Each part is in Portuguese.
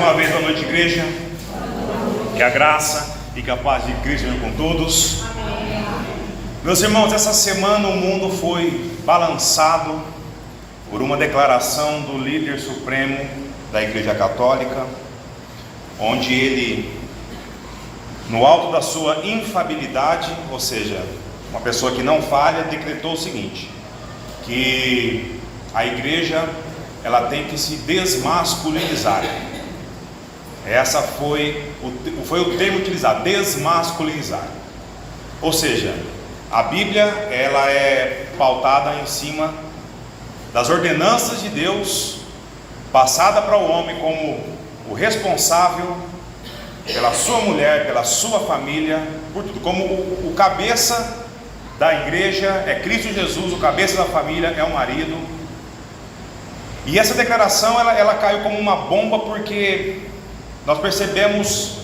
uma vez, boa noite, igreja. Que a graça e que a paz de Cristo venham com todos. Meus irmãos, essa semana o mundo foi balançado por uma declaração do líder supremo da Igreja Católica, onde ele, no alto da sua infabilidade, ou seja, uma pessoa que não falha, decretou o seguinte: que a igreja ela tem que se desmasculinizar. Essa foi o termo utilizado, desmasculinizar. Ou seja, a Bíblia ela é pautada em cima das ordenanças de Deus, passada para o homem como o responsável pela sua mulher, pela sua família, por tudo. Como o cabeça da igreja é Cristo Jesus, o cabeça da família é o marido. E essa declaração ela caiu como uma bomba, porque nós percebemos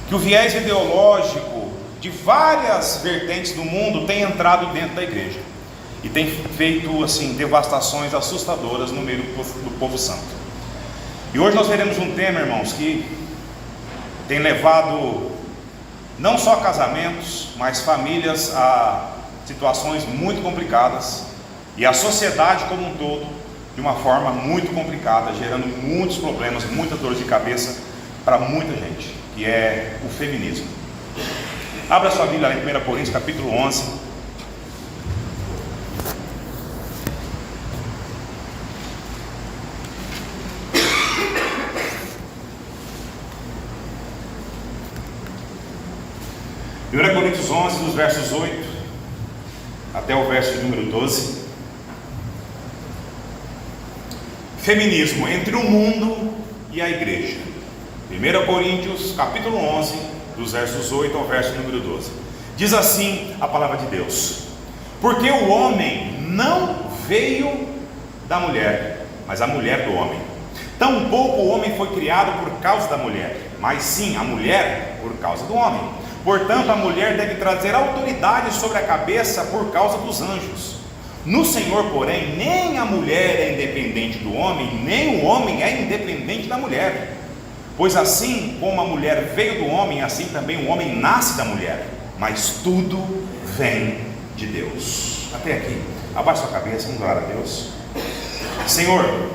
que o viés ideológico de várias vertentes do mundo tem entrado dentro da igreja e tem feito assim devastações assustadoras no meio do povo santo. E hoje nós veremos um tema, irmãos, que tem levado não só casamentos, mas famílias a situações muito complicadas, e a sociedade como um todo de uma forma muito complicada, gerando muitos problemas, muitas dores de cabeça para muita gente, que é o feminismo. Abra sua Bíblia em 1 Coríntios capítulo 11. Primeira Coríntios 11, dos versos 8 até o verso de número 12. Feminismo entre o mundo e a igreja. 1 Coríntios capítulo 11, dos versos 8 ao verso número 12. Diz assim a palavra de Deus: porque o homem não veio da mulher, mas a mulher do homem. Tampouco o homem foi criado por causa da mulher, mas sim a mulher por causa do homem. Portanto, a mulher deve trazer autoridade sobre a cabeça por causa dos anjos. No Senhor, porém, nem a mulher é independente do homem, nem o homem é independente da mulher. Pois assim como a mulher veio do homem, assim também o homem nasce da mulher. Mas tudo vem de Deus. Até aqui, abaixa sua cabeça, vamos orar a Deus. Senhor,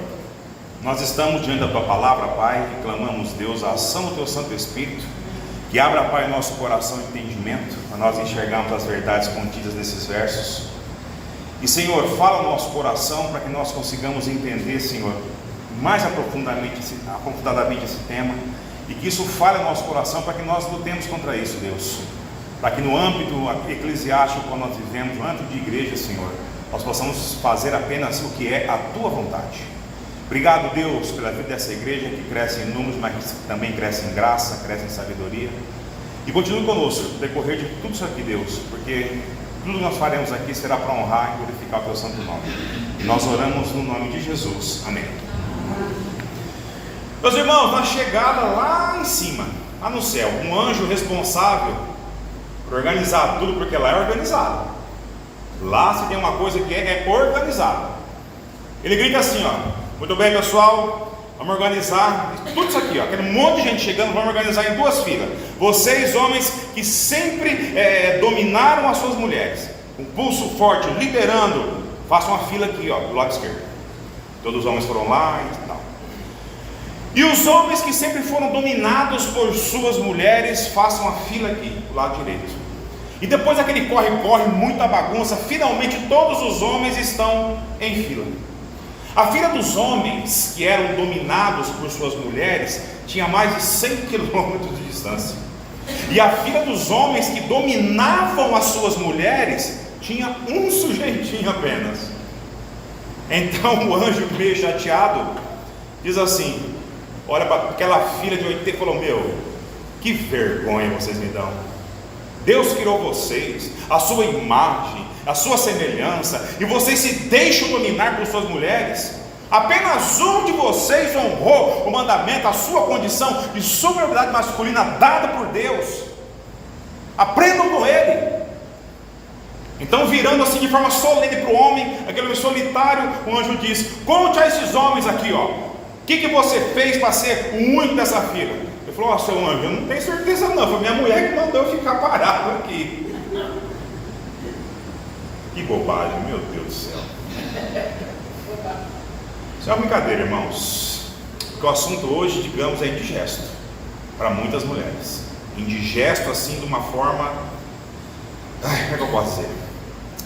nós estamos diante da Tua palavra, Pai, e clamamos, Deus, a ação do Teu Santo Espírito, que abra, Pai, nosso coração e entendimento, para nós enxergarmos as verdades contidas nesses versos. E Senhor, fala no nosso coração para que nós consigamos entender, Senhor, mais aprofundadamente esse tema, e que isso fale no nosso coração para que nós lutemos contra isso, Deus, para que no âmbito eclesiástico que nós vivemos, no âmbito de igreja, Senhor, nós possamos fazer apenas o que é a Tua vontade. Obrigado, Deus, pela vida dessa igreja que cresce em números, mas também cresce em graça, cresce em sabedoria, e continue conosco no decorrer de tudo isso aqui, Deus, porque tudo que nós faremos aqui será para honrar e glorificar o Teu santo nome. E nós oramos no nome de Jesus. Amém. Meus irmãos, na chegada lá em cima, lá no céu, um anjo responsável por organizar tudo, porque lá é organizado. Lá se tem uma coisa que é organizada. Ele grita assim, ó: muito bem, pessoal, vamos organizar tudo isso aqui, ó, aquele monte de gente chegando, vamos organizar em duas filas. Vocês, homens que sempre dominaram as suas mulheres, com pulso forte, liderando, façam uma fila aqui, ó, do lado esquerdo. Todos os homens foram lá e tal. E os homens que sempre foram dominados por suas mulheres, façam a fila aqui, do lado direito. E depois daquele corre-corre, muita bagunça, finalmente todos os homens estão em fila. A fila dos homens que eram dominados por suas mulheres tinha mais de 100 quilômetros de distância. E a fila dos homens que dominavam as suas mulheres tinha um sujeitinho apenas. Então o anjo, meio chateado, diz assim, olha para aquela fila de 80 e falou: meu, que vergonha vocês me dão. Deus criou vocês, a sua imagem, a sua semelhança, e vocês se deixam dominar por suas mulheres. Apenas um de vocês honrou o mandamento, a sua condição de superioridade masculina dada por Deus. Aprendam com ele. Então, virando assim de forma solene para o homem, aquele homem solitário, o anjo diz: conte a esses homens aqui, ó, O que você fez para ser o único dessa fila? Ele falou: ó, seu anjo, eu não tenho certeza não, foi minha mulher que mandou eu ficar parado aqui. Que bobagem, meu Deus do céu. Isso é uma brincadeira, irmãos. Porque o assunto hoje, digamos, é indigesto para muitas mulheres. Indigesto assim, de uma forma... como é que eu posso dizer?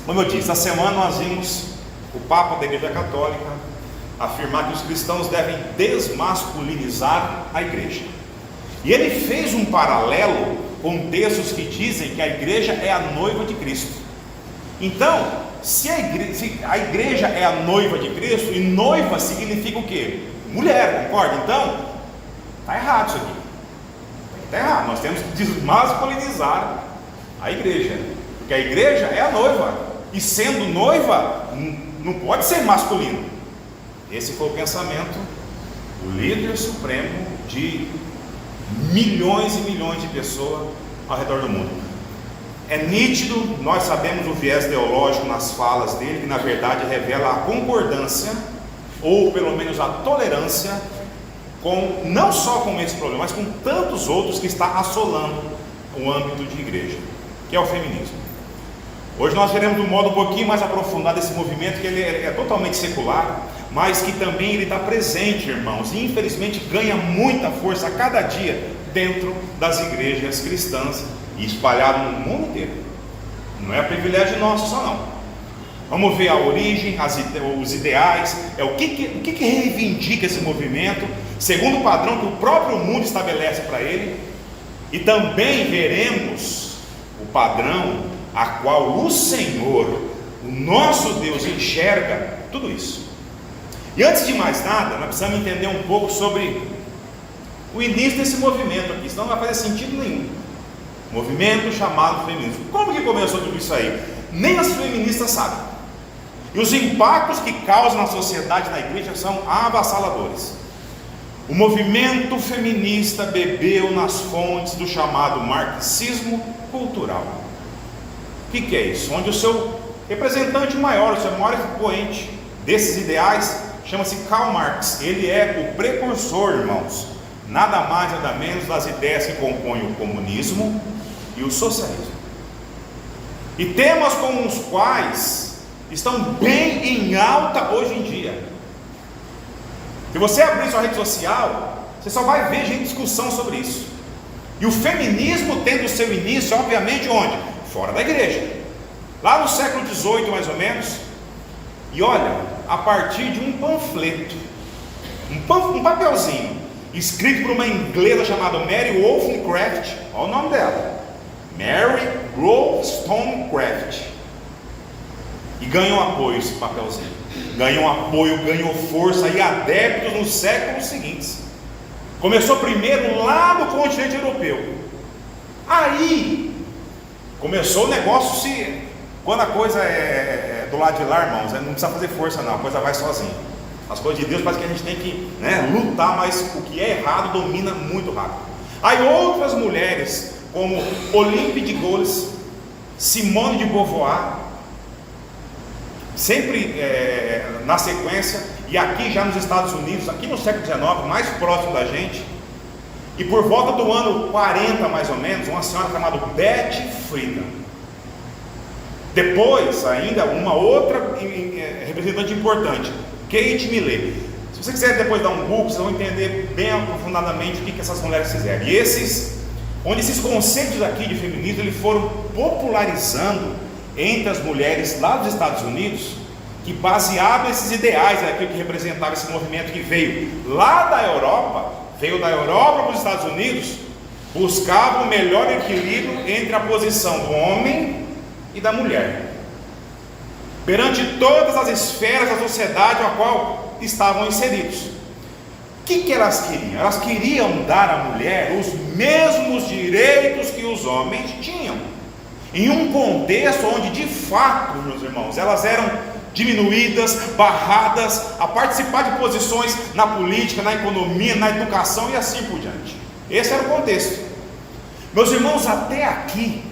Como eu disse, essa semana nós vimos o Papa da Igreja Católica afirmar que os cristãos devem desmasculinizar a igreja. E ele fez um paralelo com textos que dizem que a igreja é a noiva de Cristo. Então, se a igreja é a noiva de Cristo, e noiva significa o quê? Mulher, concorda? Então, está errado isso aqui. Está errado, nós temos que desmasculinizar a igreja, porque a igreja é a noiva, e sendo noiva, não pode ser masculino. Esse foi o pensamento do líder supremo de milhões e milhões de pessoas ao redor do mundo. É nítido, nós sabemos o viés teológico nas falas dele, que na verdade revela a concordância, ou pelo menos a tolerância, com, não só com esse problema, mas com tantos outros que está assolando o âmbito de igreja, que é o feminismo. Hoje nós veremos de um modo um pouquinho mais aprofundado esse movimento, que ele é totalmente secular, mas que também ele está presente, irmãos, e infelizmente ganha muita força a cada dia dentro das igrejas cristãs e espalhado no mundo inteiro. Não é privilégio nosso só não. Vamos ver a origem, os ideais, o que reivindica esse movimento, segundo o padrão que o próprio mundo estabelece para ele, e também veremos o padrão a qual o Senhor, o nosso Deus, enxerga tudo isso. E antes de mais nada, nós precisamos entender um pouco sobre o início desse movimento aqui, senão não vai fazer sentido nenhum. Movimento chamado feminismo. Como que começou tudo isso aí? Nem as feministas sabem. E os impactos que causam na sociedade e na igreja são avassaladores. O movimento feminista bebeu nas fontes do chamado marxismo cultural. O que é isso? Onde o seu representante maior, o seu maior expoente desses ideais, chama-se Karl Marx. Ele é o precursor, irmãos, nada mais nada menos das ideias que compõem o comunismo e o socialismo. E temas como os quais estão bem em alta hoje em dia. Se você abrir sua rede social, você só vai ver gente em discussão sobre isso. E o feminismo tendo seu início, obviamente, onde? Fora da igreja. Lá no século XVIII, mais ou menos. E olha, a partir de um panfleto, um papelzinho, escrito por uma inglesa chamada Mary Wollstonecraft. Olha o nome dela, Mary Wollstonecraft. E ganhou apoio esse papelzinho. Ganhou apoio, ganhou força e adeptos nos séculos seguintes. Começou primeiro lá no continente europeu. Aí começou o negócio quando a coisa é do lado de lá, irmãos, não precisa fazer força não, a coisa vai sozinha. As coisas de Deus parece que a gente tem que lutar, mas o que é errado domina muito rápido. Aí outras mulheres, como Olympe de Gaulle, Simone de Beauvoir, sempre na sequência, e aqui já nos Estados Unidos, aqui no século XIX, mais próximo da gente, e por volta do ano 40 mais ou menos, uma senhora chamada Betty Friedan. Depois ainda uma outra representante importante, Kate Millett. Se você quiser depois dar um Google, vocês vão entender bem aprofundadamente o que essas mulheres fizeram. E onde esses conceitos aqui de feminismo eles foram popularizando entre as mulheres lá dos Estados Unidos, que baseavam esses ideais, aquilo que representava esse movimento que veio lá da Europa, para os Estados Unidos, buscava o melhor equilíbrio entre a posição do homem e da mulher, perante todas as esferas da sociedade a qual estavam inseridos. O que elas queriam? Elas queriam dar à mulher os mesmos direitos que os homens tinham, em um contexto onde de fato, meus irmãos, elas eram diminuídas, barradas a participar de posições na política, na economia, na educação e assim por diante. Esse era o contexto. Meus irmãos, até aqui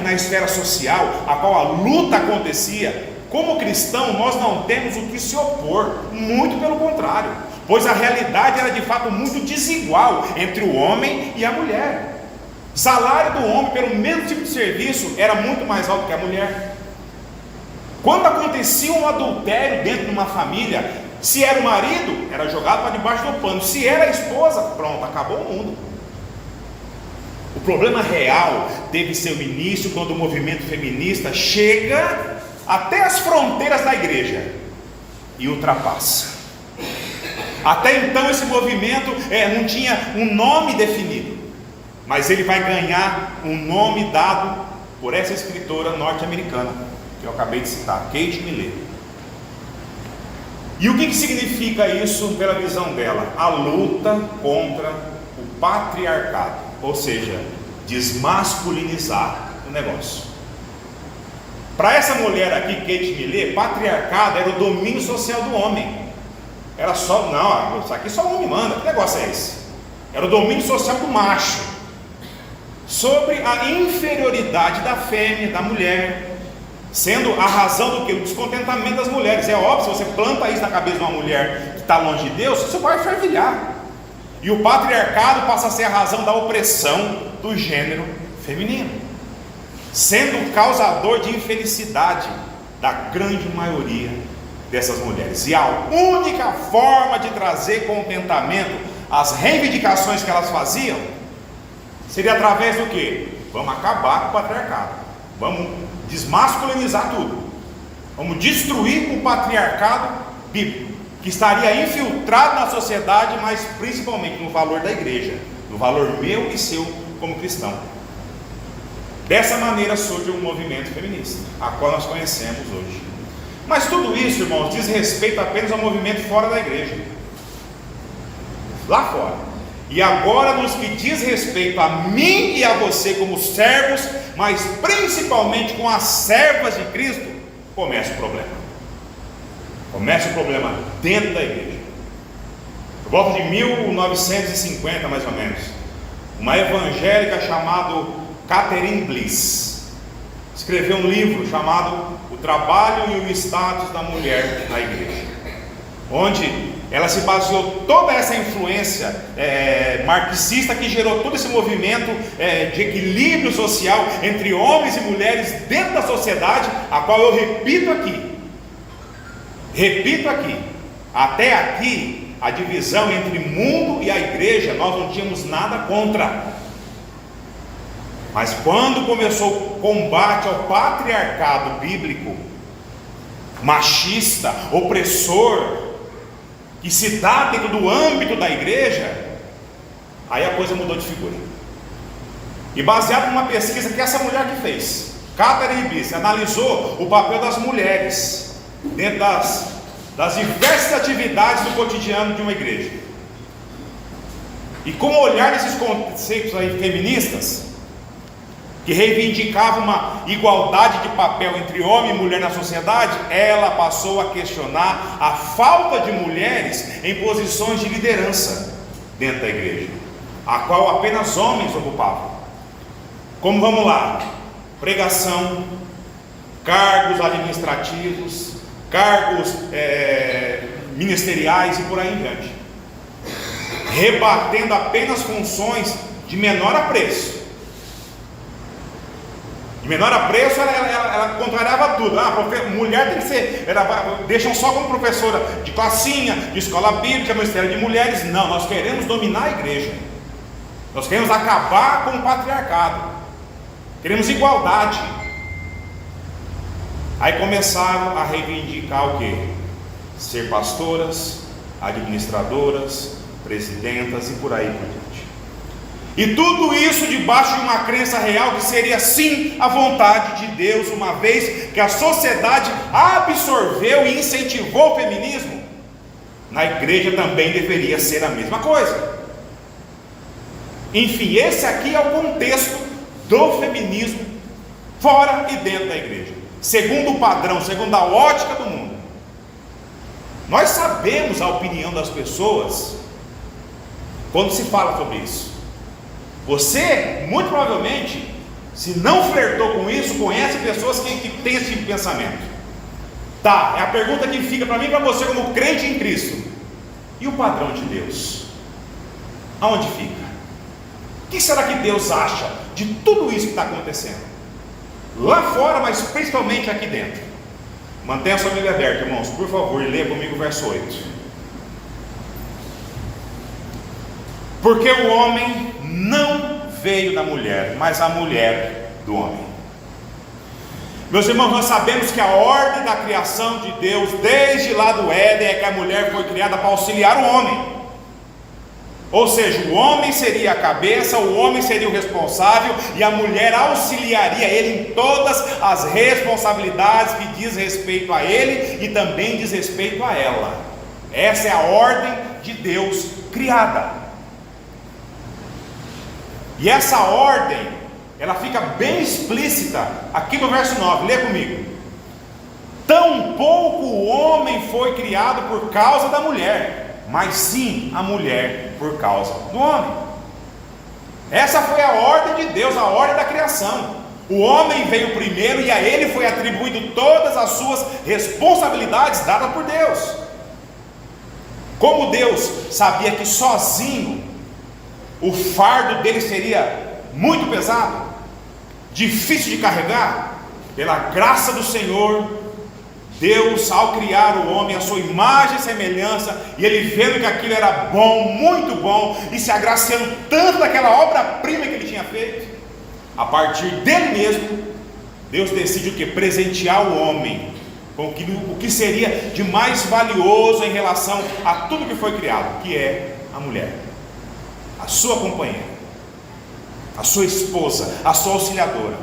na esfera social, a qual a luta acontecia, como cristão, nós não temos o que se opor, muito pelo contrário. pois a realidade era de fato muito desigual entre o homem e a mulher. O salário do homem pelo mesmo tipo de serviço era muito mais alto que a mulher. Quando acontecia um adultério dentro de uma família, se era o marido, era jogado para debaixo do pano. Se era a esposa, pronto, acabou o mundo. O problema real teve seu início quando o movimento feminista chega até as fronteiras da igreja e ultrapassa. Até então esse movimento não tinha um nome definido, mas ele vai ganhar um nome dado por essa escritora norte-americana que eu acabei de citar, Kate Millett. E o que significa isso pela visão dela? A luta contra o patriarcado, ou seja, desmasculinizar o negócio. Para essa mulher aqui, Kate Millett, patriarcado era o domínio social do homem. Era só, não, isso aqui só o homem manda, que negócio é esse? Era o domínio social do macho, sobre a inferioridade da fêmea, da mulher, sendo a razão do que? O descontentamento das mulheres. É óbvio, se você planta isso na cabeça de uma mulher que está longe de Deus, você vai fervilhar. E o patriarcado passa a ser a razão da opressão do gênero feminino, sendo causador de infelicidade da grande maioria dessas mulheres. E a única forma de trazer contentamento às reivindicações que elas faziam seria através do que? Vamos acabar com o patriarcado, vamos desmasculinizar tudo, vamos destruir o patriarcado bíblico, que estaria infiltrado na sociedade, mas principalmente no valor da igreja, no valor meu e seu como cristão. Dessa maneira surge o movimento feminista, a qual nós conhecemos hoje. Mas tudo isso, irmãos, diz respeito apenas ao movimento fora da igreja, lá fora. E agora, nos que diz respeito a mim e a você como servos, mas principalmente com as servas de Cristo, começa o problema. Começa o problema dentro da igreja. Por volta de 1950, mais ou menos, uma evangélica chamada Catherine Bliss escreveu um livro chamado O Trabalho e o Status da Mulher na Igreja, onde ela se baseou toda essa influência marxista que gerou todo esse movimento de equilíbrio social entre homens e mulheres dentro da sociedade, a qual eu repito aqui, até aqui a divisão entre mundo e a igreja nós não tínhamos nada contra. Mas quando começou o combate ao patriarcado bíblico, machista, opressor, que se dá dentro do âmbito da igreja, aí a coisa mudou de figura. E baseado numa pesquisa que essa mulher que fez, Catherine Bliss, analisou o papel das mulheres dentro das diversas atividades do cotidiano de uma igreja. E com o olhar desses conceitos aí feministas, que reivindicava uma igualdade de papel entre homem e mulher na sociedade, ela passou a questionar a falta de mulheres em posições de liderança dentro da igreja, a qual apenas homens ocupavam. Como vamos lá? Pregação, cargos administrativos, cargos ministeriais e por aí em diante, rebatendo apenas funções de menor apreço. De menor apreço, ela contrariava tudo. Mulher tem que ser, deixam só como professora de classinha, de escola bíblica, ministério de mulheres. Não, nós queremos dominar a igreja, nós queremos acabar com o patriarcado, queremos igualdade. Aí começaram a reivindicar o quê? Ser pastoras, administradoras, presidentas e por aí por diante. E tudo isso debaixo de uma crença real que seria sim a vontade de Deus, uma vez que a sociedade absorveu e incentivou o feminismo, na igreja também deveria ser a mesma coisa. Enfim, esse aqui é o contexto do feminismo fora e dentro da igreja, segundo o padrão, segundo a ótica do mundo. Nós sabemos a opinião das pessoas quando se fala sobre isso. Você, muito provavelmente, se não flertou com isso, conhece pessoas que têm esse tipo de pensamento. Tá, é a pergunta que fica para mim e para você como crente em Cristo. E o padrão de Deus? Aonde fica? O que será que Deus acha de tudo isso que está acontecendo? Lá fora, mas principalmente aqui dentro. Mantenha a sua Bíblia aberta, irmãos, por favor, e leia comigo o verso 8. Porque o homem não veio da mulher, mas a mulher do homem. Meus irmãos, nós sabemos que a ordem da criação de Deus, desde lá do Éden, é que a mulher foi criada para auxiliar o homem. Ou seja, o homem seria a cabeça, o homem seria o responsável, e a mulher auxiliaria ele em todas as responsabilidades que diz respeito a ele e também diz respeito a ela. Essa é a ordem de Deus criada. E essa ordem, ela fica bem explícita aqui no verso 9, lê comigo. Tampouco o homem foi criado por causa da mulher, mas sim a mulher por causa do homem. Essa foi a ordem de Deus, a ordem da criação. O homem veio primeiro e a ele foi atribuído todas as suas responsabilidades dadas por Deus. Como Deus sabia que sozinho o fardo dele seria muito pesado, difícil de carregar, pela graça do Senhor, Deus, ao criar o homem, a sua imagem e semelhança, e ele vendo que aquilo era bom, muito bom, e se agraciando tanto daquela obra-prima que ele tinha feito, a partir dele mesmo, Deus decide o que? Presentear o homem com o que seria de mais valioso em relação a tudo que foi criado, que é a mulher, a sua companheira, a sua esposa, a sua auxiliadora.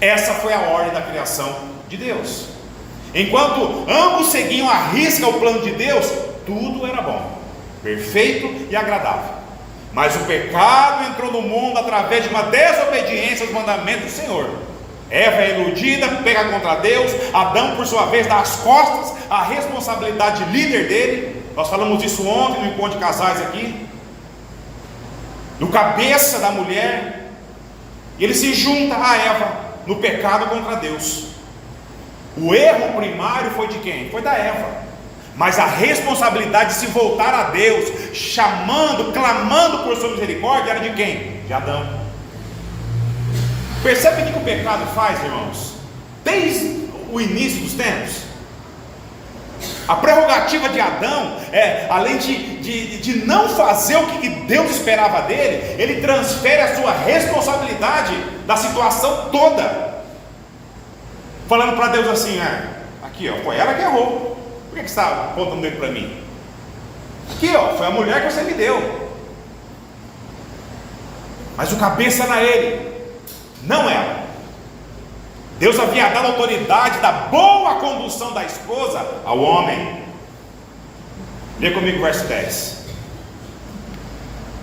Essa foi a ordem da criação de Deus. Enquanto ambos seguiam à risca o plano de Deus, tudo era bom, perfeito e agradável. Mas o pecado entrou no mundo através de uma desobediência aos mandamentos do Senhor. Eva é iludida, pega contra Deus. Adão, por sua vez, dá as costas à responsabilidade de líder dele. Nós falamos disso ontem no encontro de casais aqui. No cabeça da mulher. E ele se junta a Eva no pecado contra Deus. O erro primário foi de quem? Foi da Eva. Mas a responsabilidade de se voltar a Deus, chamando, clamando por sua misericórdia, era de quem? De Adão. Percebe o que o pecado faz, irmãos? Desde o início dos tempos. A prerrogativa de Adão é, além de não fazer o que Deus esperava dele, ele transfere a sua responsabilidade da situação toda, falando para Deus assim: aqui ó, foi ela que errou. Por que você está apontando ele para mim? Aqui ó, foi a mulher que você me deu. Mas o cabeça era ele, não ela. Deus havia dado autoridade da boa condução da esposa ao homem. Lê comigo o verso 10.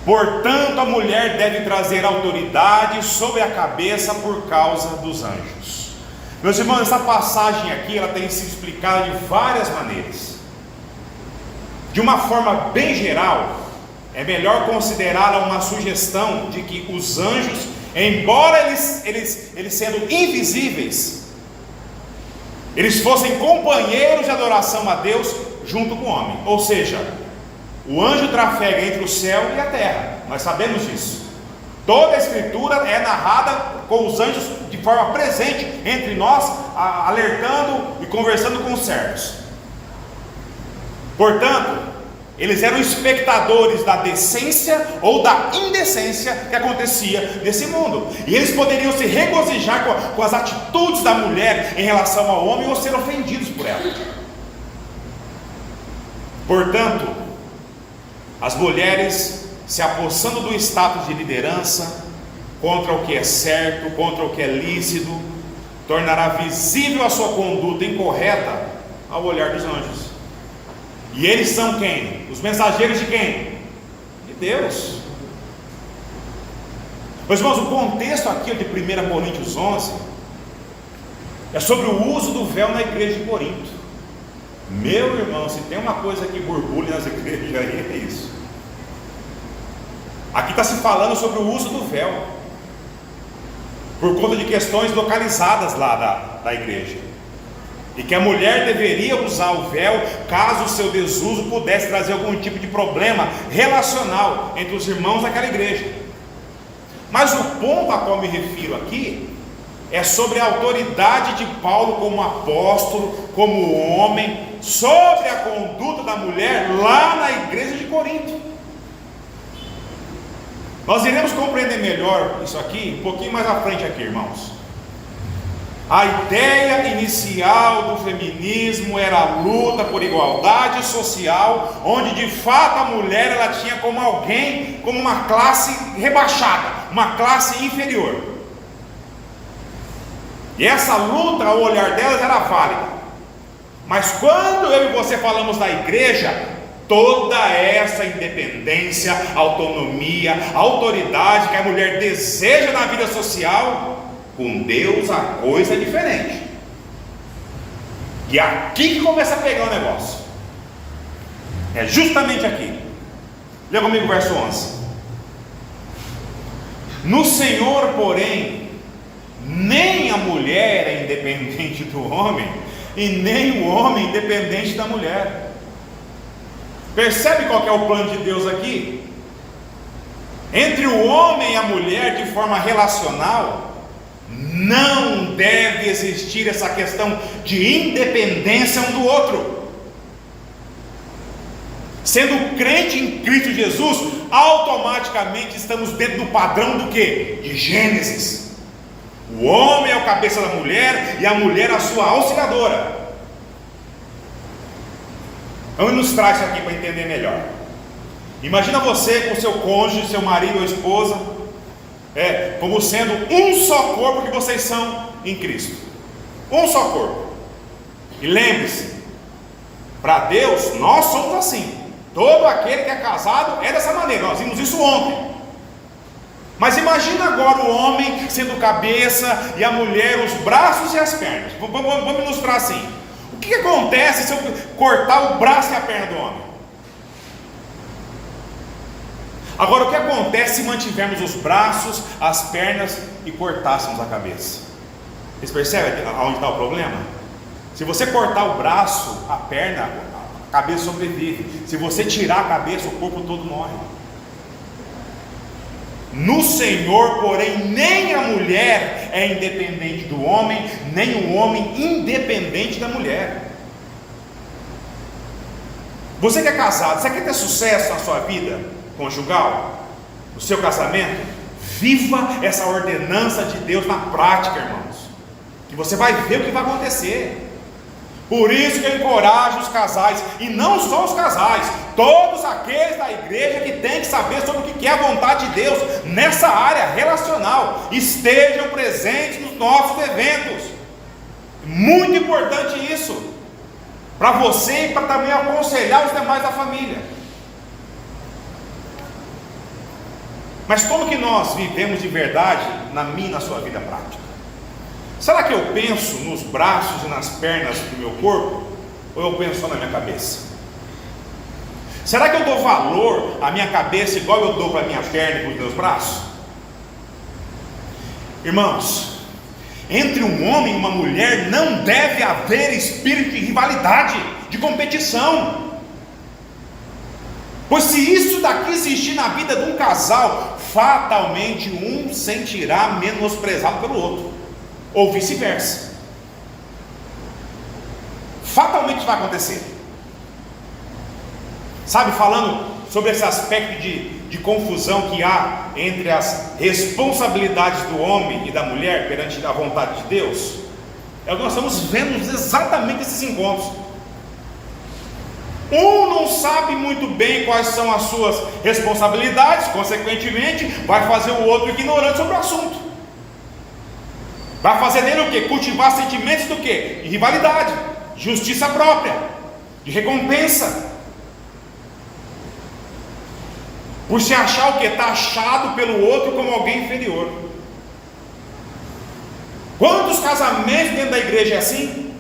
Portanto, a mulher deve trazer autoridade sobre a cabeça por causa dos anjos. Meus irmãos, essa passagem aqui, ela tem sido explicada de várias maneiras. De uma forma bem geral, é melhor considerá-la uma sugestão de que os anjos, embora eles sendo invisíveis, eles fossem companheiros de adoração a Deus junto com o homem. Ou seja, o anjo trafega entre o céu e a terra, nós sabemos disso. Toda a escritura é narrada com os anjos de forma presente entre nós, alertando e conversando com os servos. Portanto, eles eram espectadores da decência ou da indecência que acontecia nesse mundo, e eles poderiam se regozijar com as atitudes da mulher em relação ao homem, ou ser ofendidos por ela. Portanto, as mulheres se apossando do status de liderança contra o que é certo, contra o que é lícito, tornará visível a sua conduta incorreta ao olhar dos anjos. E eles são quem? Os mensageiros de quem? De Deus. Meus irmãos, o contexto aqui de 1 Coríntios 11 é sobre o uso do véu na igreja de Corinto. Meu irmão, se tem uma coisa que borbulha nas igrejas aí, é isso. Aqui está se falando sobre o uso do véu, por conta de questões localizadas lá da igreja. e que a mulher deveria usar o véu caso o seu desuso pudesse trazer algum tipo de problema relacional entre os irmãos daquela igreja. Mas o ponto a qual me refiro aqui é sobre a autoridade de Paulo como apóstolo, como homem, sobre a conduta da mulher lá na igreja de Corinto. Nós iremos compreender melhor isso aqui um pouquinho mais à frente aqui, irmãos. A ideia inicial do feminismo era a luta por igualdade social, onde de fato a mulher ela tinha como alguém, como uma classe rebaixada, uma classe inferior. E essa luta, ao olhar delas, era válida. Mas quando eu e você falamos da igreja, toda essa independência, autonomia, autoridade que a mulher deseja na vida social, com Deus a coisa é diferente. E é aqui que começa a pegar o negócio. É justamente aqui. Lê comigo o verso 11. No Senhor, porém, nem a mulher é independente do homem, e nem o homem independente da mulher. Percebe qual que é o plano de Deus aqui? Entre o homem e a mulher, de forma relacional, não deve existir essa questão de independência um do outro. Sendo crente em Cristo Jesus, automaticamente estamos dentro do padrão do quê? De Gênesis. O homem é o cabeça da mulher e a mulher a sua auxiliadora. Vamos ilustrar isso aqui para entender melhor. Imagina você com seu cônjuge, seu marido ou esposa, como sendo um só corpo que vocês são em Cristo. Um só corpo. E lembre-se, para Deus nós somos assim. Todo aquele que é casado é dessa maneira. Nós vimos isso ontem. Mas imagina agora o homem sendo cabeça e a mulher os braços e as pernas. Vamos ilustrar assim. O que acontece se eu cortar o braço e a perna do homem? Agora, o que acontece se mantivermos os braços, as pernas e cortássemos a cabeça? Vocês percebem aonde está o problema? Se você cortar o braço, a perna, a cabeça sobrevive. Se você tirar a cabeça, o corpo todo morre. No Senhor, porém, nem a mulher é independente do homem, nem o homem independente da mulher. Você que é casado, você quer ter sucesso na sua vida conjugal, no seu casamento? Viva essa ordenança de Deus na prática, irmãos, que você vai ver o que vai acontecer. Por isso que eu encorajo os casais, e não só os casais, todos aqueles da igreja que têm que saber sobre o que é a vontade de Deus nessa área relacional, estejam presentes nos nossos eventos. Muito importante isso, para você e para também aconselhar os demais da família. Mas como que nós vivemos de verdade na minha e na sua vida prática? Será que eu penso nos braços e nas pernas do meu corpo? Ou eu penso só na minha cabeça? Será que eu dou valor à minha cabeça igual eu dou para a minha perna e para os meus braços? Irmãos, entre um homem e uma mulher não deve haver espírito de rivalidade, de competição. Pois se isso daqui existir na vida de um casal, fatalmente um se sentirá menosprezado pelo outro, ou vice-versa. Fatalmente vai acontecer. Sabe, falando sobre esse aspecto de confusão que há entre as responsabilidades do homem e da mulher perante a vontade de Deus, nós estamos vendo exatamente esses encontros. Um não sabe muito bem quais são as suas responsabilidades, consequentemente vai fazer o outro ignorante sobre o assunto. Vai fazer nele o quê? Cultivar sentimentos do quê? De rivalidade, de justiça própria, de recompensa, por se achar o quê? Taxado pelo outro como alguém inferior. Quantos casamentos dentro da igreja é assim?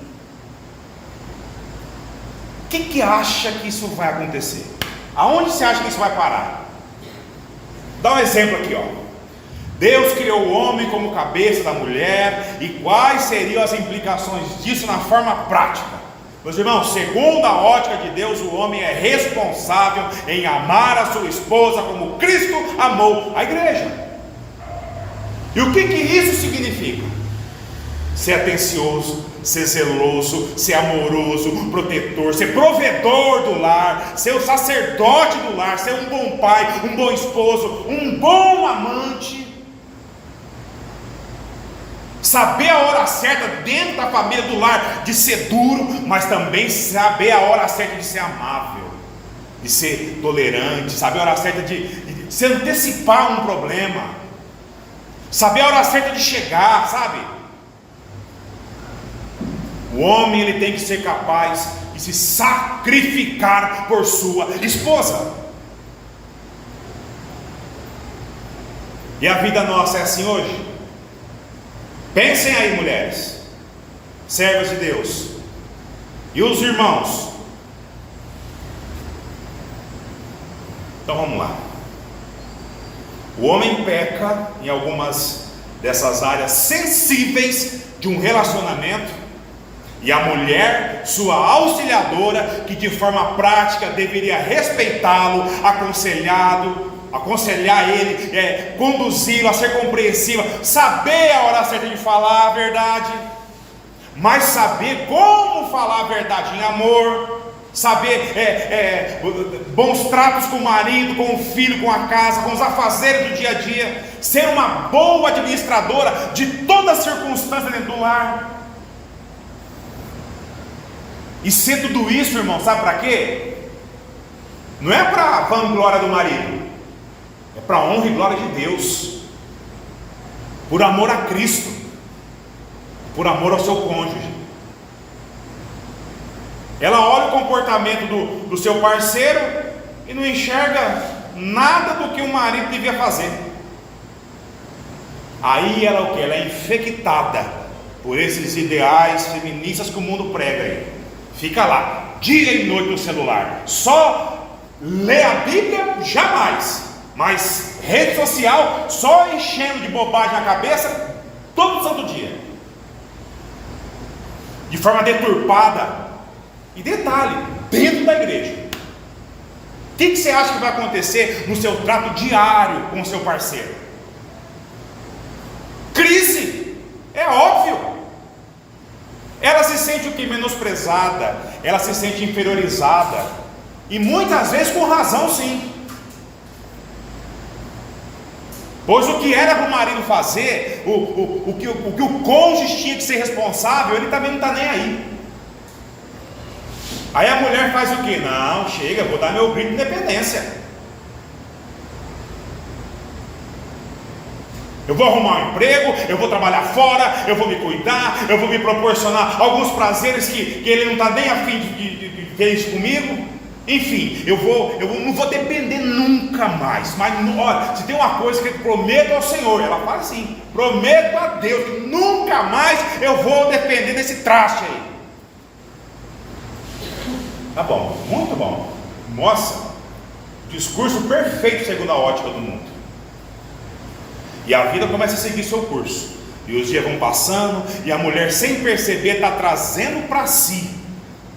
O que acha que isso vai acontecer? Aonde você acha que isso vai parar? Dá um exemplo aqui, ó. Deus criou o homem como cabeça da mulher, e quais seriam as implicações disso na forma prática? Meus irmãos, segundo a ótica de Deus, o homem é responsável em amar a sua esposa como Cristo amou a igreja. E o que isso significa? Ser atencioso, ser zeloso, ser amoroso, protetor, ser provedor do lar, ser o sacerdote do lar, ser um bom pai, um bom esposo, um bom amante. Saber a hora certa dentro da família do lar de ser duro, mas também saber a hora certa de ser amável, de ser tolerante, saber a hora certa de se antecipar um problema, saber a hora certa de chegar, sabe? O homem, ele tem que ser capaz de se sacrificar por sua esposa. E a vida nossa é assim hoje? Pensem aí, mulheres, servas de Deus, e os irmãos. Então vamos lá. O homem peca em algumas dessas áreas sensíveis de um relacionamento, e a mulher, sua auxiliadora, que de forma prática deveria respeitá-lo, aconselhar ele, conduzi-lo a ser compreensiva, saber a hora certa de falar a verdade, mas saber como falar a verdade em amor, saber bons tratos com o marido, com o filho, com a casa, com os afazeres do dia a dia, ser uma boa administradora de toda a circunstância dentro do lar. E ser tudo isso, irmão, sabe para quê? Não é para a vanglória do marido, é para a honra e glória de Deus, por amor a Cristo, por amor ao seu cônjuge. Ela olha o comportamento do seu parceiro e não enxerga nada do que o marido devia fazer. Aí ela o que? Ela é infectada por esses ideais feministas que o mundo prega aí. Fica lá, dia e noite no celular, só lê a Bíblia, jamais, mas rede social, só enchendo de bobagem na cabeça, todo santo dia, de forma deturpada. E detalhe, dentro da igreja. O que você acha que vai acontecer no seu trato diário com o seu parceiro? Crise, é óbvio. Ela se sente o que? Menosprezada, ela se sente inferiorizada, e muitas vezes com razão, sim. Pois o que era para o marido fazer, o que o cônjuge tinha que ser responsável, ele também não está nem aí. Aí a mulher faz o que? Não, chega, vou dar meu grito de independência. Eu vou arrumar um emprego, eu vou trabalhar fora, eu vou me cuidar, eu vou me proporcionar alguns prazeres que ele não está nem a fim de ver isso comigo. Enfim, eu não vou depender nunca mais. Mas olha, se tem uma coisa que eu prometo ao Senhor, ela fala assim: prometo a Deus que nunca mais eu vou depender desse traste aí. Tá bom, muito bom. Nossa, discurso perfeito segundo a ótica do mundo. E a vida começa a seguir seu curso, e os dias vão passando, e a mulher, sem perceber, está trazendo para si,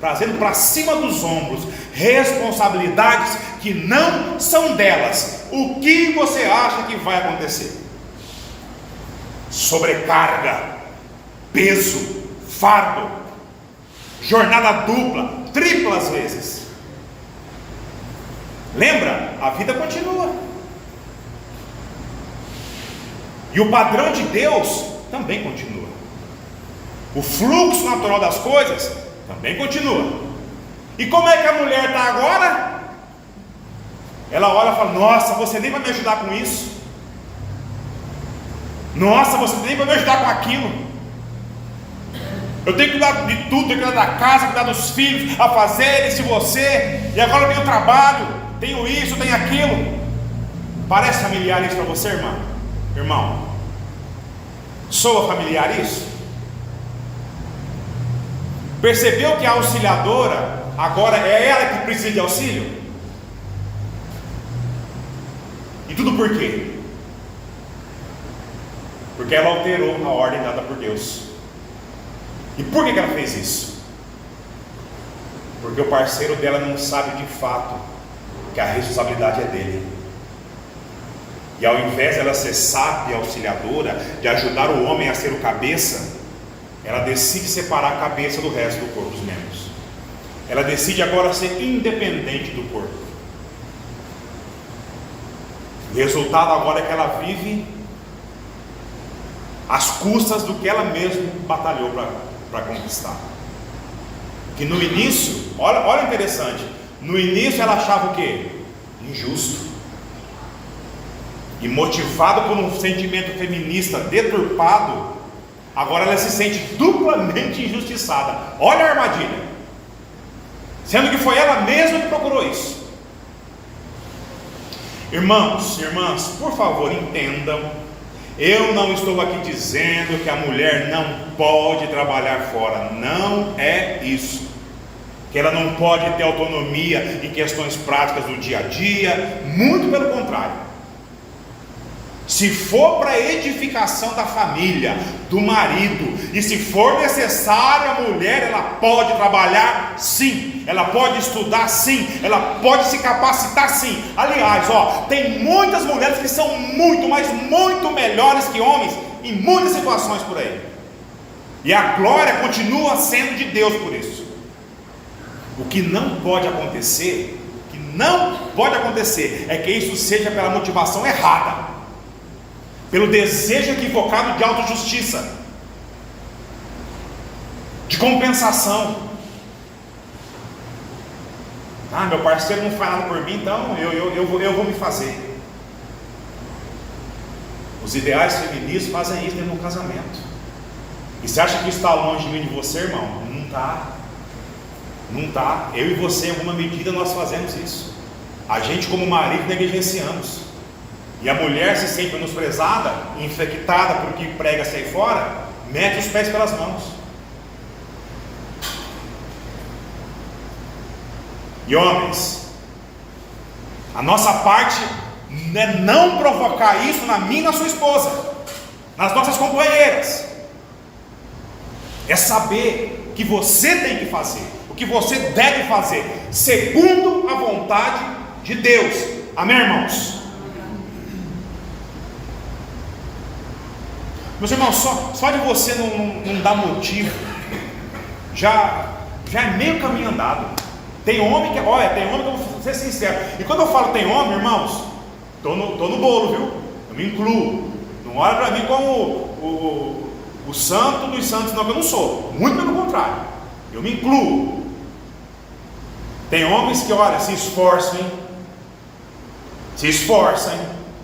trazendo para cima dos ombros, responsabilidades que não são delas. O que você acha que vai acontecer? Sobrecarga, peso, fardo, jornada dupla, tripla às vezes. Lembra? A vida continua. E o padrão de Deus também continua. O fluxo natural das coisas também continua. E como é que a mulher está agora? Ela olha e fala: nossa, você nem vai me ajudar com isso. Nossa, você nem vai me ajudar com aquilo. Eu tenho que cuidar de tudo, tenho que cuidar da casa, cuidar dos filhos, a fazer isso, você. E agora eu tenho trabalho, tenho isso, tenho aquilo. Parece familiar isso para você, irmã? Irmão, soa familiar isso? Percebeu que a auxiliadora agora é ela que precisa de auxílio? E tudo por quê? Porque ela alterou a ordem dada por Deus. E por que ela fez isso? Porque o parceiro dela não sabe de fato que a responsabilidade é dele. E ao invés de ela ser sábia, auxiliadora, de ajudar o homem a ser o cabeça, ela decide separar a cabeça do resto do corpo, dos membros. Ela decide agora ser independente do corpo. O resultado agora é que ela vive às custas do que ela mesma batalhou para conquistar. Que no início, olha interessante, no início ela achava o quê? Injusto. E motivada por um sentimento feminista deturpado, agora ela se sente duplamente injustiçada. Olha a armadilha. Sendo que foi ela mesma que procurou isso. Irmãos, irmãs, por favor, entendam. Eu não estou aqui dizendo que a mulher não pode trabalhar fora. Não é isso. Que ela não pode ter autonomia em questões práticas do dia a dia. Muito pelo contrário. Se for para a edificação da família, do marido, e se for necessário, a mulher, ela pode trabalhar sim, ela pode estudar sim, ela pode se capacitar sim. Aliás, tem muitas mulheres que são muito, mas muito melhores que homens em muitas situações por aí, e a glória continua sendo de Deus por isso. O que não pode acontecer, é que isso seja pela motivação errada, pelo desejo equivocado de autojustiça, de compensação. Meu parceiro não faz nada por mim, então eu vou me fazer. Os ideais feministas fazem isso dentro do casamento. E você acha que isso está longe de mim, de você, irmão? Não está. Não está. Eu e você, em alguma medida, nós fazemos isso. A gente, como marido, negligenciamos. E a mulher se sente menosprezada, infectada por que prega-se aí fora, mete os pés pelas mãos. E homens, a nossa parte é não provocar isso na minha e na sua esposa, nas nossas companheiras. É saber que você tem que fazer, o que você deve fazer, segundo a vontade de Deus. Amém, irmãos? Meus irmãos, só de você não dar motivo, já é meio caminho andado. Tem homem que eu vou ser sincero, e quando eu falo tem homem, irmãos, tô no bolo, viu? Eu me incluo. Não olha para mim como o santo dos santos, não, que eu não sou. Muito pelo contrário, eu me incluo. Tem homens que, olha, se esforçam, hein?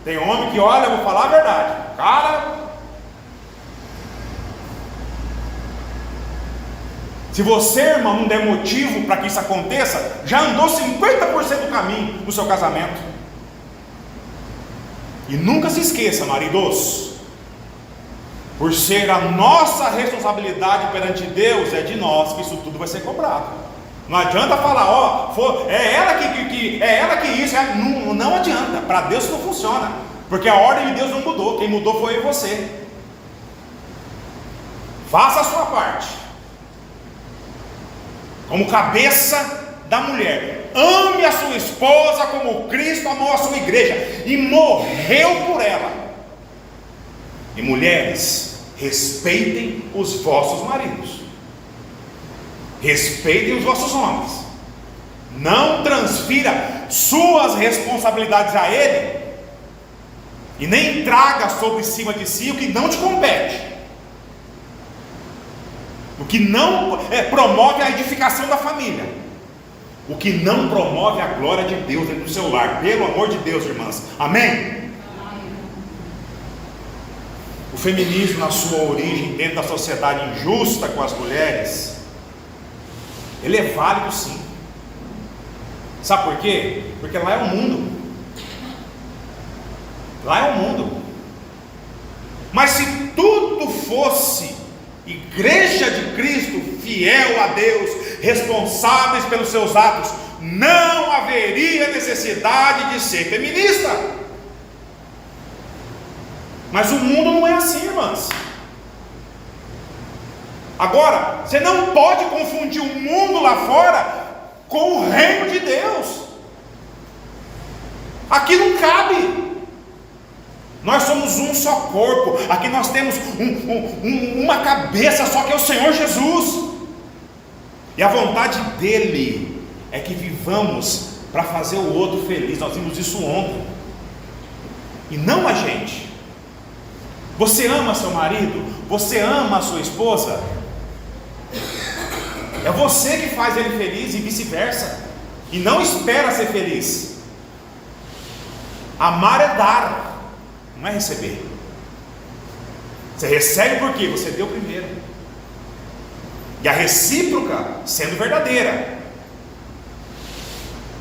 Tem homem que, olha, eu vou falar a verdade, cara. Se você, irmão, não der motivo para que isso aconteça, já andou 50% do caminho do seu casamento. E nunca se esqueça, maridos, por ser a nossa responsabilidade perante Deus, é de nós que isso tudo vai ser cobrado. Não adianta falar, é ela que isso, não adianta. Para Deus isso não funciona, porque a ordem de Deus não mudou, quem mudou foi eu e você. Faça a sua parte. Como cabeça da mulher, ame a sua esposa como Cristo amou a sua igreja e morreu por ela. E mulheres, respeitem os vossos maridos, respeitem os vossos homens. Não transfira suas responsabilidades a ele, e nem traga sobre cima de si o que não te compete, o que não promove a edificação da família, o que não promove a glória de Deus dentro do seu lar. Pelo amor de Deus, irmãs, amém? O feminismo, na sua origem, dentro da sociedade injusta com as mulheres, ele é válido sim. Sabe por quê? Porque lá é o mundo. Lá é o mundo. Mas se tudo fosse igreja de Cristo, fiel a Deus, responsáveis pelos seus atos, não haveria necessidade de ser feminista. Mas o mundo não é assim, irmãs. Agora, você não pode confundir o mundo lá fora com o reino de Deus. Aqui não cabe. Nós somos um só corpo. Aqui nós temos uma cabeça só, que é o Senhor Jesus. E a vontade dele é que vivamos para fazer o outro feliz. Nós vimos isso ontem. E não a gente. Você ama seu marido? Você ama a sua esposa? É você que faz ele feliz e vice-versa. E não espera ser feliz. Amar é dar, não é receber. Você recebe porque você deu primeiro. E a recíproca sendo verdadeira.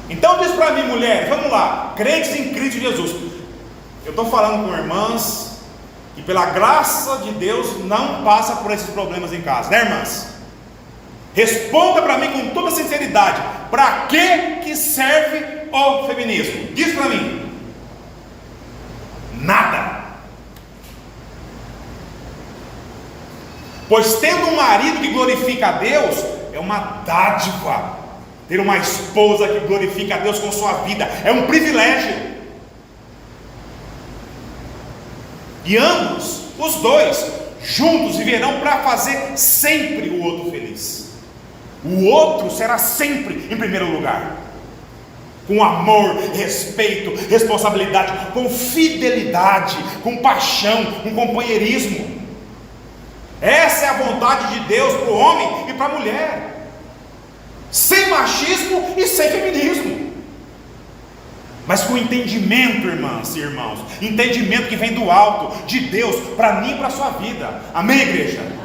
Então diz para mim, mulher, vamos lá, crentes em Cristo Jesus. Eu estou falando com irmãs que pela graça de Deus não passa por esses problemas em casa, né, irmãs? Responda para mim com toda sinceridade: para que serve o feminismo? Diz para mim. Nada. Pois tendo um marido que glorifica a Deus, é uma dádiva. Ter uma esposa que glorifica a Deus com sua vida é um privilégio. E ambos, os dois, juntos viverão para fazer sempre o outro feliz. O outro será sempre em primeiro lugar, com amor, respeito, responsabilidade, com fidelidade, com paixão, com companheirismo. Essa é a vontade de Deus para o homem e para a mulher, sem machismo e sem feminismo, mas com entendimento, irmãs e irmãos, entendimento que vem do alto, de Deus, para mim e para a sua vida. Amém, igreja?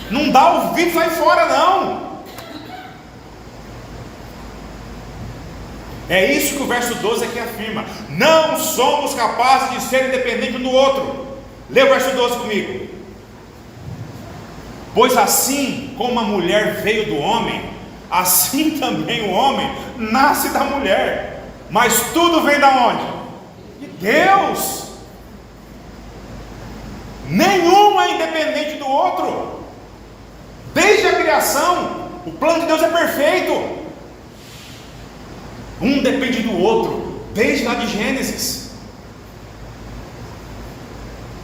Não dá ouvido e sai fora, não. É isso que o verso 12 aqui afirma: não somos capazes de ser independentes um do outro. Lê o verso 12 comigo. Pois assim como a mulher veio do homem, assim também o homem nasce da mulher. Mas tudo vem da onde? De Deus. Nenhum é independente do outro. Desde a criação, o plano de Deus é perfeito. Um depende do outro, desde lá de Gênesis.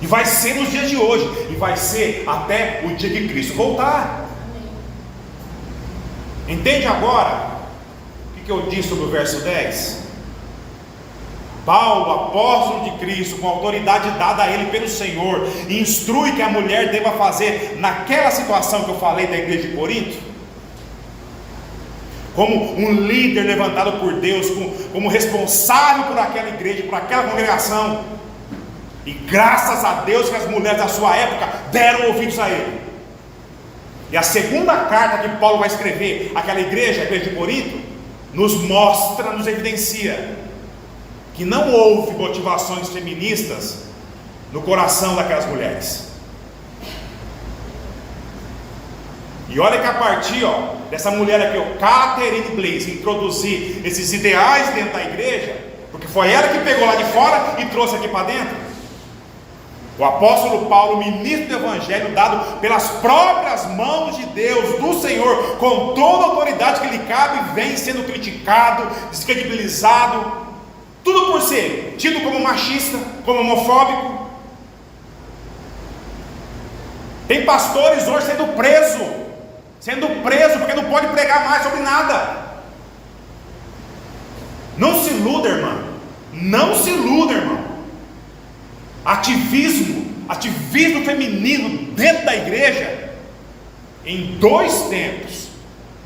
E vai ser nos dias de hoje, e vai ser até o dia que Cristo voltar. Entende agora o que eu disse sobre o verso 10? Paulo, apóstolo de Cristo, com autoridade dada a ele pelo Senhor, instrui que a mulher deva fazer naquela situação que eu falei da igreja de Corinto, como um líder levantado por Deus, como responsável por aquela igreja, por aquela congregação. E graças a Deus que as mulheres da sua época deram ouvidos a ele. E a segunda carta que Paulo vai escrever àquela igreja, a igreja de Corinto, nos mostra, nos evidencia que não houve motivações feministas no coração daquelas mulheres. E olha que a partir dessa mulher aqui, Catherine Blaze, introduzir esses ideais dentro da igreja, porque foi ela que pegou lá de fora e trouxe aqui para dentro. O apóstolo Paulo, ministro do evangelho, dado pelas próprias mãos de Deus, do Senhor, com toda a autoridade que lhe cabe, vem sendo criticado, descredibilizado, tudo por ser tido como machista, como homofóbico. Tem pastores hoje sendo preso porque não pode pregar mais sobre nada. Não se iluda, irmão. Não se iluda, irmão. Ativismo feminino dentro da igreja, em 2 tempos,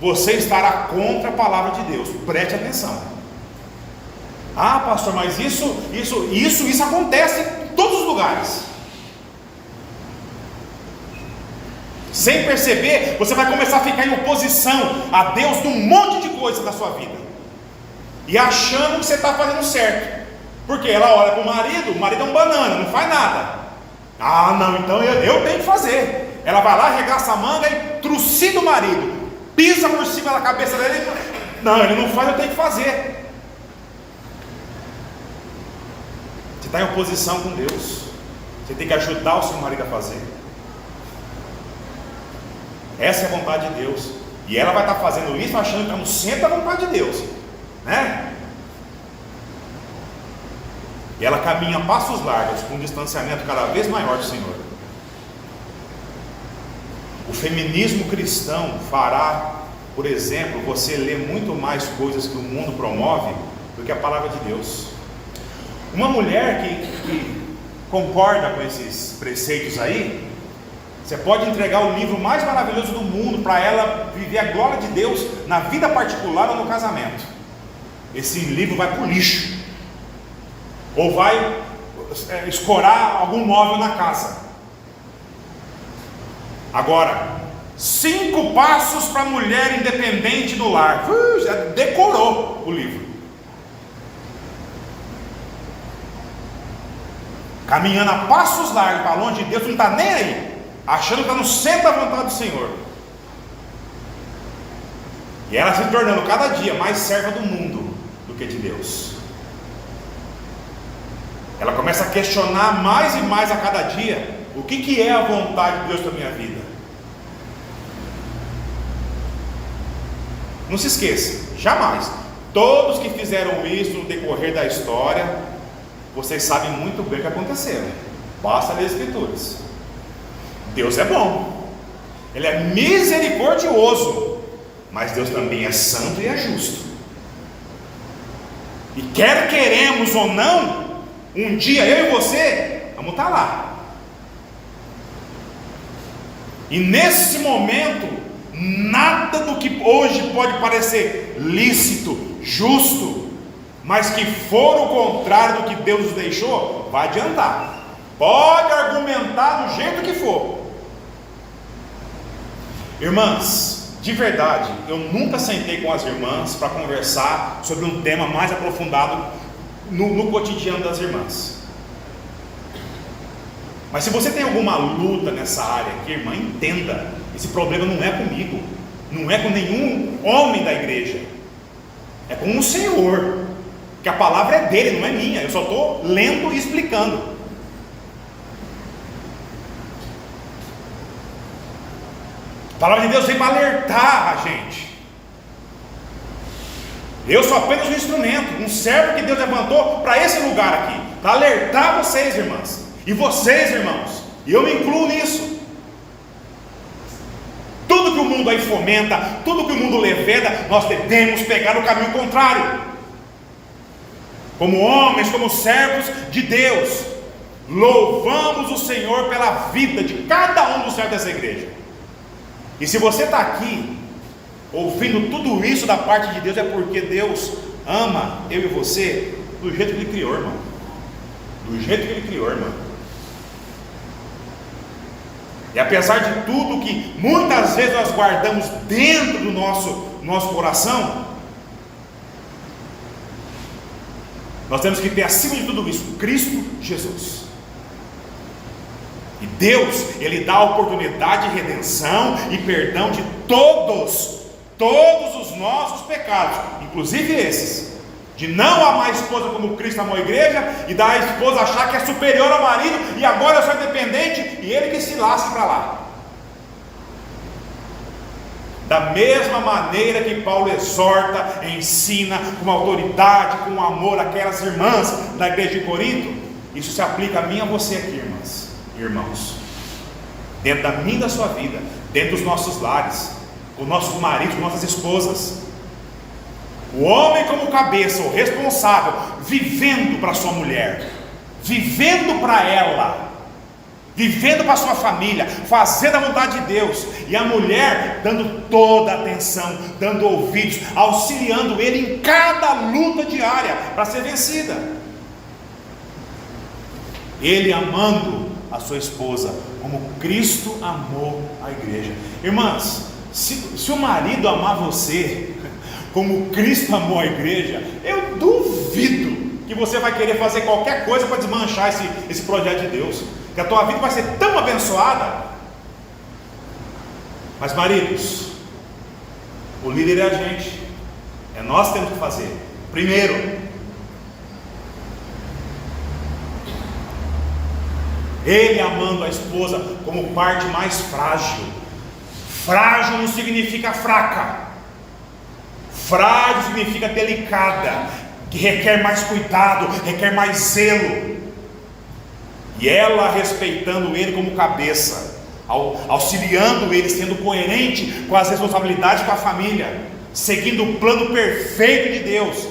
você estará contra a palavra de Deus. Preste atenção. Ah, pastor, mas isso acontece em todos os lugares. Sem perceber, você vai começar a ficar em oposição a Deus num monte de coisas na sua vida, e achando que você está fazendo certo. Porque ela olha para o marido é um banana, não faz nada. Ah, não, então eu tenho que fazer. Ela vai lá, arregaça a manga e trucida o marido, pisa por cima da cabeça dele. Não, ele não faz, eu tenho que fazer. Você está em oposição com Deus. Você tem que ajudar o seu marido a fazer. Essa é a vontade de Deus. E ela vai estar fazendo isso achando que está no centro da vontade de Deus, né? E ela caminha a passos largos, com um distanciamento cada vez maior do Senhor. O feminismo cristão fará, por exemplo, você ler muito mais coisas que o mundo promove do que a palavra de Deus. Uma mulher que concorda com esses preceitos aí, você pode entregar o livro mais maravilhoso do mundo para ela viver a glória de Deus na vida particular ou no casamento. Esse livro vai para o lixo, ou vai escorar algum móvel na casa. Agora, 5 passos para a mulher independente do lar. Já decorou o livro. Caminhando a passos largos para longe de Deus, não está nem aí, achando que está no centro da vontade do Senhor. E ela se tornando cada dia mais serva do mundo do que de Deus. Ela começa a questionar mais e mais a cada dia o que é a vontade de Deus para a minha vida. Não se esqueça, jamais, todos que fizeram isso no decorrer da história, vocês sabem muito bem o que aconteceu. Basta ler as Escrituras. Deus é bom, Ele é misericordioso, mas Deus também é santo e é justo. E quer queremos ou não, um dia eu e você vamos estar lá. E nesse momento, nada do que hoje pode parecer lícito, justo, mas que for o contrário do que Deus nos deixou, vai adiantar. Pode argumentar do jeito que for. Irmãs, de verdade, eu nunca sentei com as irmãs para conversar sobre um tema mais aprofundado no cotidiano das irmãs. Mas se você tem alguma luta nessa área aqui, irmã, entenda, esse problema não é comigo, não é com nenhum homem da igreja, é com o Senhor, que a palavra é dele, não é minha, eu só estou lendo e explicando. A palavra de Deus vem para alertar a gente. Eu sou apenas um instrumento, um servo que Deus levantou para esse lugar aqui, para alertar vocês, irmãs, e vocês, irmãos, e eu me incluo nisso. Tudo que o mundo aí fomenta, tudo que o mundo leveda, nós devemos pegar o caminho contrário. Como homens, como servos de Deus, louvamos o Senhor pela vida de cada um dos servos dessa igreja. E se você está aqui, ouvindo tudo isso da parte de Deus, é porque Deus ama eu e você do jeito que Ele criou, irmão. Do jeito que Ele criou, irmão. E apesar de tudo que muitas vezes nós guardamos dentro do nosso coração, nós temos que ter acima de tudo isso Cristo Jesus. E Deus, Ele dá a oportunidade de redenção e perdão de todos os nossos pecados, inclusive esses, de não amar a esposa como Cristo amou a igreja, e da esposa achar que é superior ao marido, e agora eu sou independente, e ele que se lasque para lá. Da mesma maneira que Paulo exorta, ensina com autoridade, com amor aquelas irmãs da igreja de Corinto, isso se aplica a mim e a você aqui, irmãs e irmãos, dentro da minha e da sua vida, dentro dos nossos lares, com nossos maridos, com nossas esposas. O homem como cabeça, o responsável, vivendo para sua mulher, vivendo para ela, vivendo para sua família, fazendo a vontade de Deus, e a mulher dando toda a atenção, dando ouvidos, auxiliando ele em cada luta diária para ser vencida. Ele amando a sua esposa como Cristo amou a igreja. Irmãs, se o marido amar você como Cristo amou a igreja, eu duvido que você vai querer fazer qualquer coisa para desmanchar esse projeto de Deus, que a tua vida vai ser tão abençoada. Mas maridos, o líder é a gente, é nós que temos que fazer. Primeiro, Ele amando a esposa como parte mais frágil. Frágil não significa fraca. Frágil significa delicada, que requer mais cuidado, requer mais zelo. E ela respeitando ele como cabeça, auxiliando ele, sendo coerente com as responsabilidades com a família, seguindo o plano perfeito de Deus,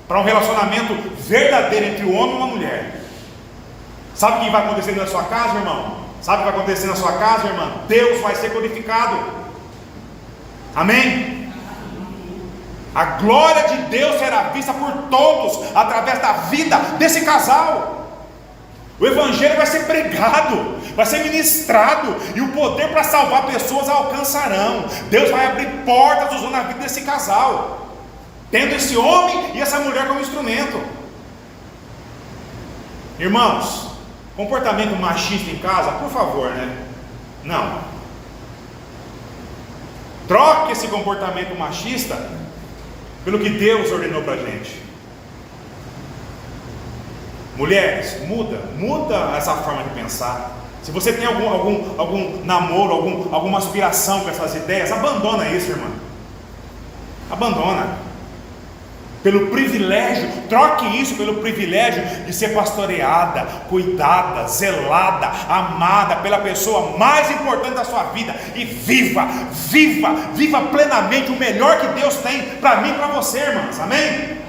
para um relacionamento verdadeiro entre o homem e uma mulher. Sabe o que vai acontecer na sua casa, irmão? Sabe o que vai acontecer na sua casa, irmã? Deus vai ser glorificado. Amém? A glória de Deus será vista por todos, através da vida desse casal. O Evangelho vai ser pregado, vai ser ministrado, e o poder para salvar pessoas alcançarão. Deus vai abrir portas usando a vida desse casal, tendo esse homem e essa mulher como instrumento. Irmãos, comportamento machista em casa, por favor, né? Não. Troque esse comportamento machista pelo que Deus ordenou para a gente. Mulheres, muda essa forma de pensar. Se você tem algum namoro, alguma aspiração com essas ideias, abandona isso, irmã. Abandona. Pelo privilégio, troque isso pelo privilégio de ser pastoreada, cuidada, zelada, amada pela pessoa mais importante da sua vida. E viva plenamente o melhor que Deus tem para mim e para você, irmãs. Amém?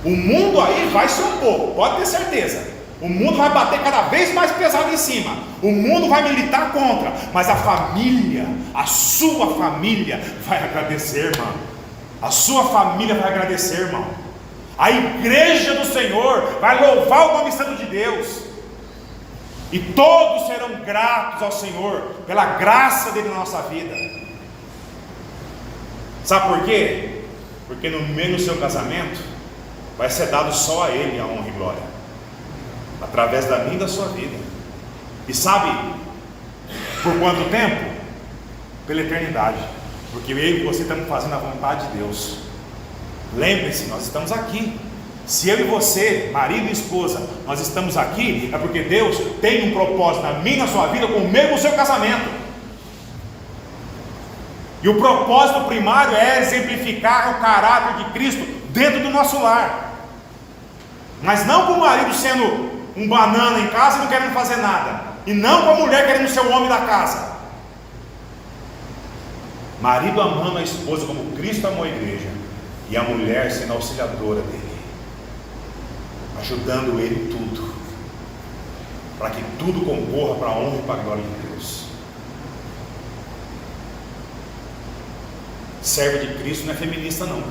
O mundo aí vai se opor, pode ter certeza. O mundo vai bater cada vez mais pesado em cima. O mundo vai militar contra. Mas a família, a sua família vai agradecer, irmão. A sua família vai agradecer, irmão. A igreja do Senhor vai louvar o nome santo de Deus. E todos serão gratos ao Senhor pela graça dele na nossa vida. Sabe por quê? Porque no meio do seu casamento vai ser dado só a ele a honra e glória, através da minha e da sua vida. E sabe por quanto tempo? Pela eternidade. Porque eu e você estamos fazendo a vontade de Deus. Lembre-se, nós estamos aqui. Se eu e você, marido e esposa, nós estamos aqui, é porque Deus tem um propósito na minha e na sua vida, com o meu e o seu casamento. E o propósito primário é exemplificar o caráter de Cristo dentro do nosso lar. Mas não com o marido sendo um banana em casa e não querendo fazer nada, e não com a mulher querendo ser o homem da casa. Marido amando a esposa como Cristo amou a igreja, e a mulher sendo auxiliadora dele, ajudando ele em tudo, para que tudo concorra para a honra e para a glória de Deus. Servo de Cristo não é feminista, não.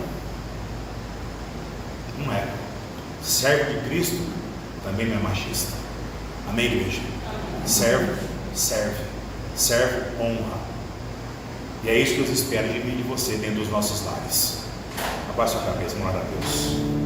Não é. Servo de Cristo também não é machista. Amém, igreja? Servo, honra. E é isso que Deus espera de mim e de você dentro dos nossos lares. Abaixe sua cabeça, vamos orar a Deus.